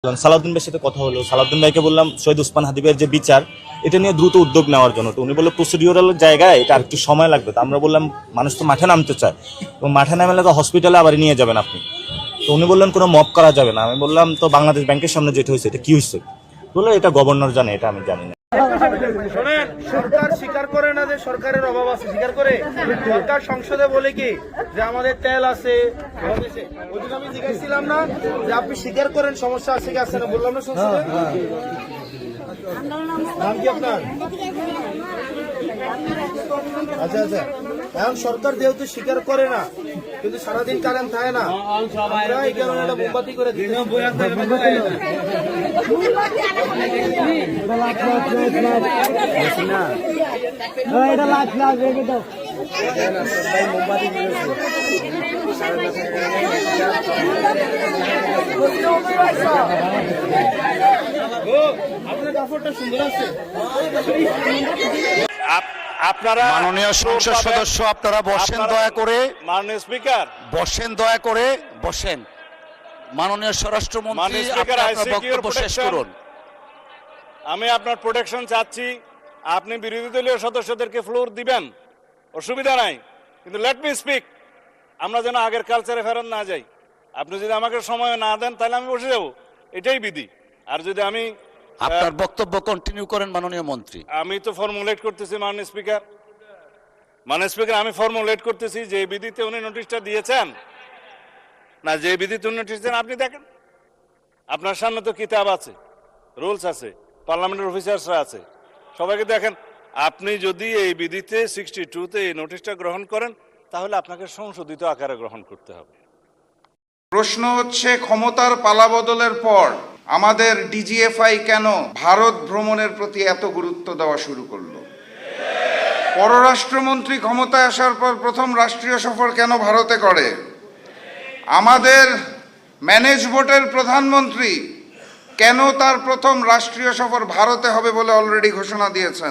সালাউদ্দিন ভাইয়ের সাথে কথা হলো, সালাউদ্দিন ভাইকে বললাম শহীদ ওসমান হাদিবের যে বিচার এটা নিয়ে দ্রুত উদ্যোগ নেওয়ার জন্য। তো উনি বললো প্রসিডিওরাল জায়গায় এটা আর একটু সময় লাগবে। তো আমরা বললাম মানুষ তো মাঠে নামতে চায়, এবং মাঠে নামলে তো হসপিটালে আবার নিয়ে যাবেন আপনি। তো উনি বললেন কোনো মব করা যাবে না। আমি বললাম তো বাংলাদেশ ব্যাংকের সামনে যেটা হয়েছে এটা কি হয়েছে? বললো এটা গভর্নর জানে, এটা আমি জানি না। শোনেন, সরকার স্বীকার করে না যে সরকারের অভাব আছে, স্বীকার করে। সরকার সংসদে বলে কি যে আমাদের তেল আছে, ওইদিন আমি জিজ্ঞাসছিলাম না যে আপনি স্বীকার করেন সমস্যা আছে কি আছে না, বললাম না সংসদে। নাম কি আপনার? আচ্ছা আচ্ছা, এখন সরকার যেহেতু স্বীকার করে না, কিন্তু সারাদিন কারেন্ট থাকে না, আমরা এই কারণে একটা মোমবাতি করে দিই। আপনার কাপড়টা সুন্দর আছে। আপনারা মাননীয় সংসদ সদস্য আপনারা বসেন দয়া করে। মাননীয় স্পিকার বসেন দয়া করে, বসেন। মাননীয় স্বরাষ্ট্রমন্ত্রী মাননীয় স্পিকার, আপনার বক্তব্য শেষ করুন। আমি আপনার প্রোটেকশন চাচ্ছি। আপনি বিরোধী দলীয় সদস্যদেরকে ফ্লোর দিবেন, অসুবিধা নাই, কিন্তু লেট মি স্পিক। আমরা যেন আগের কালচারে ফেরত না যাই। আপনি যদি আমাকে সময় না দেন তাহলে আমি বসে যাব, এটাই বিধি। আর যদি আমি আপনার বক্তব্য কন্টিনিউ করেন মাননীয় মন্ত্রী। আমি তো ফর্মুলেট করতেছি মাননীয় স্পিকার। মাননীয় স্পিকার, আমি ফর্মুলেট করতেছি যে বিধিতে উনি নোটিশটা দিয়েছেন না, যে বিধিতে উনি নোটিশ দেন আপনি দেখেন। আপনার সামনে তো কিতাব আছে, রুলস আছে, পার্লামেন্টের অফিসার্সরা আছে, সবাইকে দেখেন। আপনি যদি এই বিধিতে 62-তে এই নোটিশটা গ্রহণ করেন তাহলে আপনাকে সংশোধিত আকারে গ্রহণ করতে হবে। প্রশ্ন হচ্ছে, ক্ষমতার পালাবদলের পর আমাদের ডিজিএফআই কেন ভারত ভ্রমণের প্রতি এত গুরুত্ব দেওয়া শুরু করলো? পররাষ্ট্রমন্ত্রী ক্ষমতায় আসার পর প্রথম রাষ্ট্রীয় সফর কেন ভারতে করে? আমাদের ম্যানেজ ভোটের প্রধানমন্ত্রী কেন তার প্রথম রাষ্ট্রীয় সফর ভারতে হবে বলে অলরেডি ঘোষণা দিয়েছেন?